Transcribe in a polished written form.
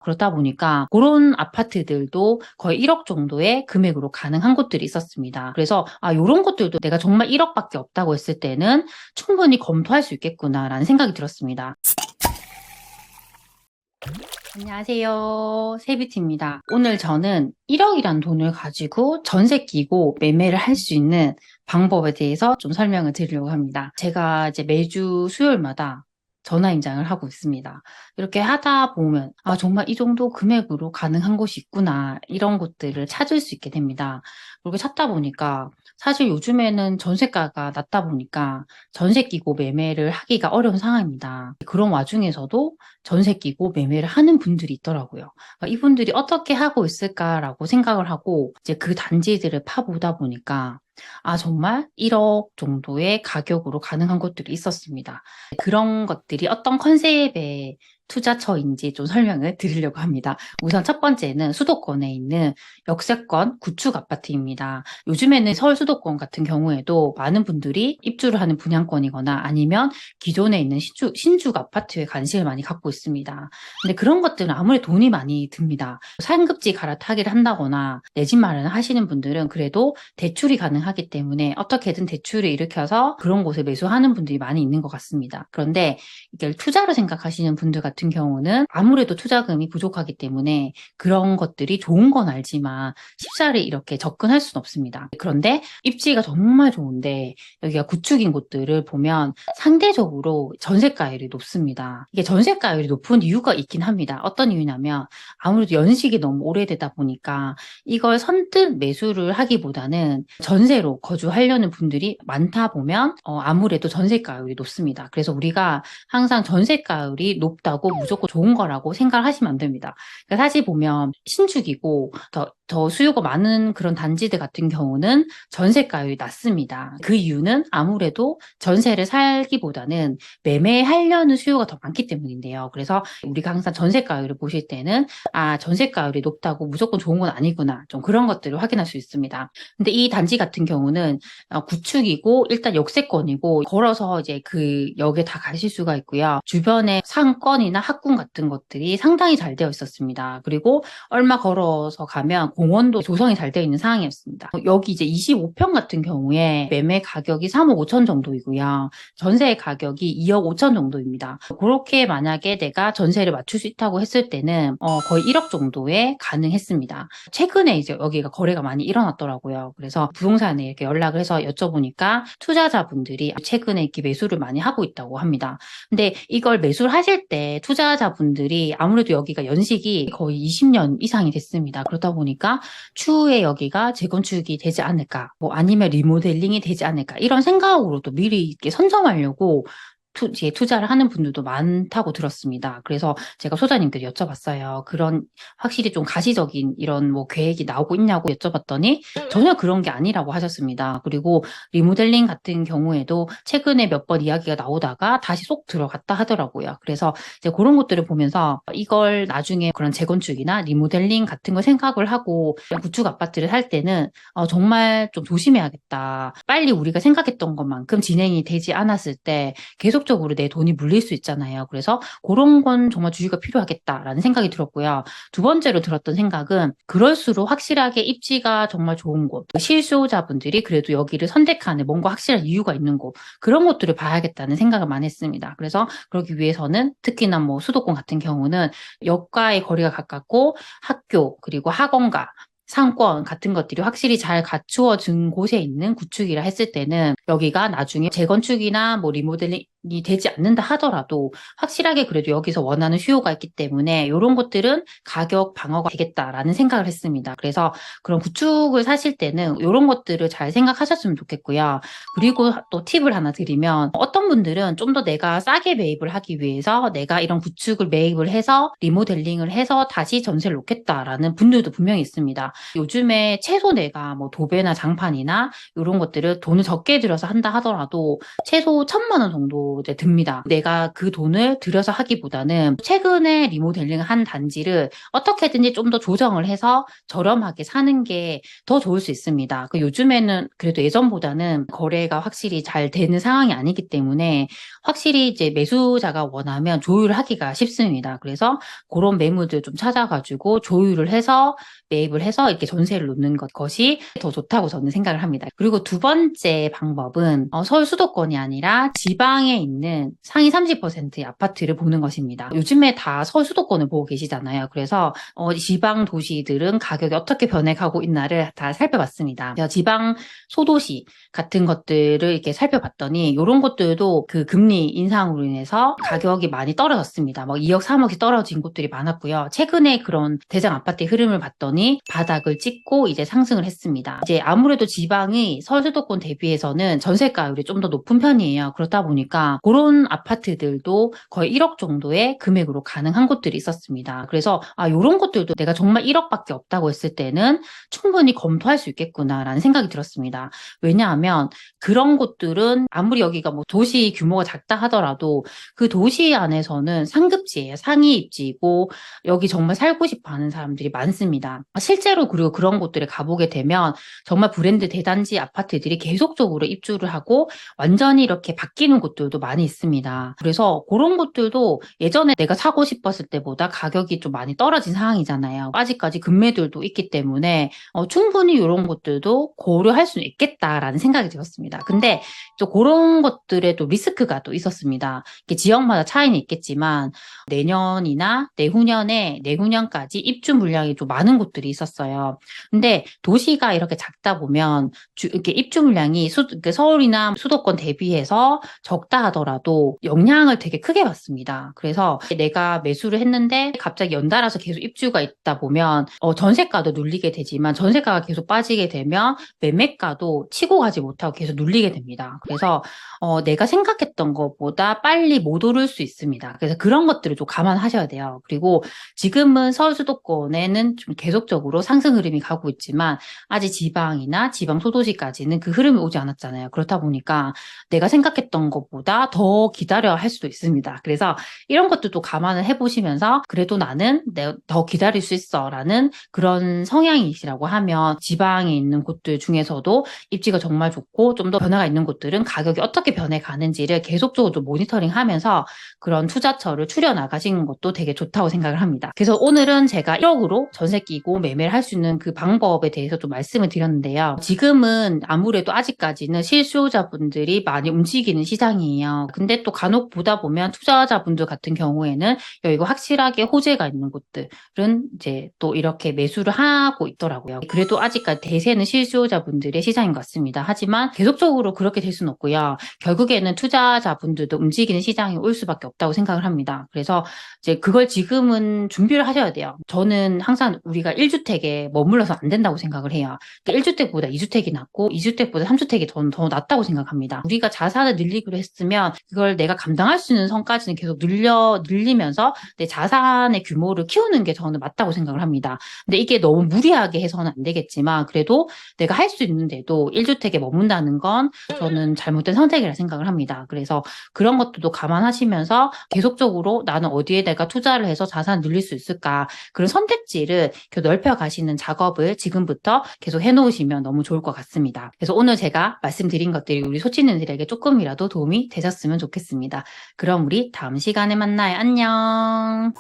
그렇다 보니까 그런 아파트들도 거의 1억 정도의 금액으로 가능한 곳들이 있었습니다. 그래서 요런 것들도 내가 정말 1억밖에 없다고 했을 때는 충분히 검토할 수 있겠구나라는 생각이 들었습니다. 안녕하세요. 세비티입니다. 오늘 저는 1억이란 돈을 가지고 전세 끼고 매매를 할 수 있는 방법에 대해서 좀 설명을 드리려고 합니다. 제가 이제 매주 수요일마다 전화 임장을 하고 있습니다. 이렇게 하다 보면 정말 이 정도 금액으로 가능한 곳이 있구나 이런 곳들을 찾을 수 있게 됩니다. 그렇게 찾다 보니까 사실 요즘에는 전세가가 낮다 보니까 전세 끼고 매매를 하기가 어려운 상황입니다. 그런 와중에서도 전세 끼고 매매를 하는 분들이 있더라고요. 이분들이 어떻게 하고 있을까라고 생각을 하고 이제 그 단지들을 파보다 보니까 정말 1억 정도의 가격으로 가능한 곳들이 있었습니다. 그런 것들이 어떤 컨셉의 투자처인지 좀 설명을 드리려고 합니다. 우선 첫 번째는 수도권에 있는 역세권 구축 아파트입니다. 요즘에는 서울 수도권 같은 경우에도 많은 분들이 입주를 하는 분양권이거나 아니면 기존에 있는 신축 아파트에 관심을 많이 갖고 있습니다. 근데 그런 것들은 아무래도 돈이 많이 듭니다. 상급지 갈아타기를 한다거나 내 집 마련을 하시는 분들은 그래도 대출이 가능하기 때문에 어떻게든 대출을 일으켜서 그런 곳에 매수하는 분들이 많이 있는 것 같습니다. 그런데 이걸 투자로 생각하시는 분들 같은 경우는 아무래도 투자금이 부족하기 때문에 그런 것들이 좋은 건 알지만 쉽사리 이렇게 접근할 수는 없습니다. 그런데 입지가 정말 좋은데 여기가 구축인 곳들을 보면 상대적으로 전세가율이 높습니다. 이게 전세가율이 높은 이유가 있긴 합니다. 어떤 이유냐면 아무래도 연식이 너무 오래되다 보니까 이걸 선뜻 매수를 하기보다는 전세로 거주하려는 분들이 많다 보면 아무래도 전세가율이 높습니다. 그래서 우리가 항상 전세가율이 높다고 무조건 좋은 거라고 생각을 하시면 안 됩니다. 그러니까 사실 보면 신축이고 더 수요가 많은 그런 단지들 같은 경우는 전세가율이 낮습니다. 그 이유는 아무래도 전세를 살기보다는 매매하려는 수요가 더 많기 때문인데요. 그래서 우리가 항상 전세가율을 보실 때는 전세가율이 높다고 무조건 좋은 건 아니구나. 좀 그런 것들을 확인할 수 있습니다. 근데 이 단지 같은 경우는 구축이고 일단 역세권이고 걸어서 이제 그 역에 다 가실 수가 있고요. 주변에 상권이나 학군 같은 것들이 상당히 잘 되어 있었습니다. 그리고 얼마 걸어서 가면 공원도 조성이 잘 되어 있는 상황이었습니다. 여기 이제 25평 같은 경우에 매매 가격이 3억 5천 정도이고요. 전세 가격이 2억 5천 정도입니다. 그렇게 만약에 내가 전세를 맞출 수 있다고 했을 때는 거의 1억 정도에 가능했습니다. 최근에 이제 여기가 거래가 많이 일어났더라고요. 그래서 부동산에 이렇게 연락을 해서 여쭤보니까 투자자분들이 최근에 이렇게 매수를 많이 하고 있다고 합니다. 근데 이걸 매수를 하실 때 투자자분들이 아무래도 여기가 연식이 거의 20년 이상이 됐습니다. 그렇다 보니까 추후에 여기가 재건축이 되지 않을까, 뭐 아니면 리모델링이 되지 않을까 이런 생각으로도 미리 이렇게 선점하려고 투자를 하는 분들도 많다고 들었습니다. 그래서 제가 소장님께 여쭤봤어요. 그런 확실히 좀 가시적인 이런 뭐 계획이 나오고 있냐고 여쭤봤더니 전혀 그런 게 아니라고 하셨습니다. 그리고 리모델링 같은 경우에도 최근에 몇 번 이야기가 나오다가 다시 쏙 들어갔다 하더라고요. 그래서 이제 그런 것들을 보면서 이걸 나중에 그런 재건축이나 리모델링 같은 걸 생각을 하고 구축 아파트를 살 때는 정말 좀 조심해야겠다. 빨리 우리가 생각했던 것만큼 진행이 되지 않았을 때 계속적으로 내 돈이 물릴 수 있잖아요. 그래서 그런 건 정말 주의가 필요하겠다라는 생각이 들었고요. 두 번째로 들었던 생각은 그럴수록 확실하게 입지가 정말 좋은 곳, 실수요자분들이 그래도 여기를 선택하는 뭔가 확실한 이유가 있는 곳, 그런 것들을 봐야겠다는 생각을 많이 했습니다. 그래서 그러기 위해서는 특히나 뭐 수도권 같은 경우는 역과의 거리가 가깝고 학교 그리고 학원가 상권 같은 것들이 확실히 잘 갖추어진 곳에 있는 구축이라 했을 때는 여기가 나중에 재건축이나 뭐 리모델링이 되지 않는다 하더라도 확실하게 그래도 여기서 원하는 수요가 있기 때문에 이런 것들은 가격 방어가 되겠다라는 생각을 했습니다. 그래서 그런 구축을 사실 때는 이런 것들을 잘 생각하셨으면 좋겠고요. 그리고 또 팁을 하나 드리면 어떤 분들은 좀 더 내가 싸게 매입을 하기 위해서 내가 이런 구축을 매입을 해서 리모델링을 해서 다시 전세를 놓겠다라는 분들도 분명히 있습니다. 요즘에 최소 내가 뭐 도배나 장판이나 이런 것들을 돈을 적게 들여서 한다 하더라도 최소 1,000만 원 정도 정도 이제 듭니다. 내가 그 돈을 들여서 하기보다는 최근에 리모델링 한 단지를 어떻게든지 좀 더 조정을 해서 저렴하게 사는 게 더 좋을 수 있습니다. 요즘에는 그래도 예전보다는 거래가 확실히 잘 되는 상황이 아니기 때문에 확실히 이제 매수자가 원하면 조율을 하기가 쉽습니다. 그래서 그런 매물들 좀 찾아가지고 조율을 해서 매입을 해서 이렇게 전세를 놓는 것이 더 좋다고 저는 생각을 합니다. 그리고 두 번째 방법은 서울 수도권이 아니라 지방에 있는 상위 30%의 아파트를 보는 것입니다. 요즘에 다 서울 수도권을 보고 계시잖아요. 그래서 지방 도시들은 가격이 어떻게 변해가고 있나를 다 살펴봤습니다. 지방 소도시 같은 것들을 이렇게 살펴봤더니 이런 것들도 그 금리 인상으로 인해서 가격이 많이 떨어졌습니다. 2억, 3억이 떨어진 곳들이 많았고요. 최근에 그런 대장 아파트의 흐름을 봤더니 바닥을 찍고 이제 상승을 했습니다. 이제 아무래도 지방이 서울 수도권 대비해서는 전세가율이 좀 더 높은 편이에요. 그렇다 보니까 그런 아파트들도 거의 1억 정도의 금액으로 가능한 곳들이 있었습니다. 그래서 이런 것들도 내가 정말 1억밖에 없다고 했을 때는 충분히 검토할 수 있겠구나라는 생각이 들었습니다. 왜냐하면 그런 곳들은 아무리 여기가 도시 규모가 작다 하더라도 그 도시 안에서는 상급지예요. 상위 입지이고 여기 정말 살고 싶어 하는 사람들이 많습니다. 실제로 그리고 그런 곳들에 가보게 되면 정말 브랜드 대단지 아파트들이 계속적으로 입주를 하고 완전히 이렇게 바뀌는 곳들도 많이 있습니다. 그래서 그런 곳들도 예전에 내가 사고 싶었을 때보다 가격이 좀 많이 떨어진 상황이잖아요. 아직까지 급매들도 있기 때문에 충분히 이런 곳들도 고려할 수 있겠다라는 생각이 들었습니다. 근데 또 그런 것들에 또 리스크가 또 있었습니다. 지역마다 차이는 있겠지만 내년이나 내후년까지 입주 물량이 좀 많은 곳들이 있었어요. 근데 도시가 이렇게 작다 보면 이렇게 입주 물량이 서울이나 수도권 대비해서 적다 하더라도 영향을 되게 크게 받습니다. 그래서 내가 매수를 했는데 갑자기 연달아서 계속 입주가 있다 보면 전세가도 눌리게 되지만 전세가가 계속 빠지게 되면 매매가도 치고 가지 못하고 계속 눌리게 됩니다. 그래서 내가 생각했던 것보다 빨리 못 오를 수 있습니다. 그래서 그런 것들을 좀 감안하셔야 돼요. 그리고 지금은 서울 수도권에는 좀 계속적으로 상승 흐름이 가고 있지만 아직 지방이나 지방 소도시까지는 그 흐름이 오지 않았잖아요. 그렇다 보니까 내가 생각했던 것보다 더 기다려야 할 수도 있습니다. 그래서 이런 것들도 감안을 해보시면서 그래도 나는 내가 더 기다릴 수 있어라는 그런 성향이시라고 하면 지방에 있는 곳들 중에서도 입지가 정말 좋고 좀 더 변화가 있는 곳들은 가격이 어떻게 변해가는지를 계속적으로 좀 모니터링하면서 그런 투자처를 추려 나가시는 것도 되게 좋다고 생각을 합니다. 그래서 오늘은 제가 1억으로 전세 끼고 매매를 할 수 있는 그 방법에 대해서 좀 말씀을 드렸는데요. 지금은 아무래도 아직까지는 실수요자분들이 많이 움직이는 시장이에요. 근데 또 간혹 보다 보면 투자자분들 같은 경우에는 여기가 확실하게 호재가 있는 곳들은 이제 또 이렇게 매수를 하고 있더라고요. 그래도 아직까지 대세는 실수요자분들의 시장인 것 같습니다. 하지만 계속적으로 그렇게 될 수는 없고요. 결국에는 투자자분들도 움직이는 시장이 올 수밖에 없다고 생각을 합니다. 그래서 이제 그걸 지금은 준비를 하셔야 돼요. 저는 항상 우리가 1주택에 머물러서 안 된다고 생각을 해요. 1주택보다 2주택이 낫고 2주택보다 3주택이 더 낫다고 생각합니다. 우리가 자산을 늘리기로 했으면 그걸 내가 감당할 수 있는 선까지는 계속 늘리면서 내 자산의 규모를 키우는 게 저는 맞다고 생각을 합니다. 근데 이게 너무 무리하게 해서는 안 되겠지만 그래도 내가 할 수 있는데도 1주택에 머문다는 건 저는 잘못된 선택이라 생각을 합니다. 그래서 그런 것들도 감안하시면서 계속적으로 나는 어디에 내가 투자를 해서 자산을 늘릴 수 있을까 그런 선택지를 넓혀 가시는 작업을 지금부터 계속 해놓으시면 너무 좋을 것 같습니다. 그래서 오늘 제가 말씀드린 것들이 우리 소치님들에게 조금이라도 도움이 되셨으면 좋겠습니다. 그럼 우리 다음 시간에 만나요. 안녕.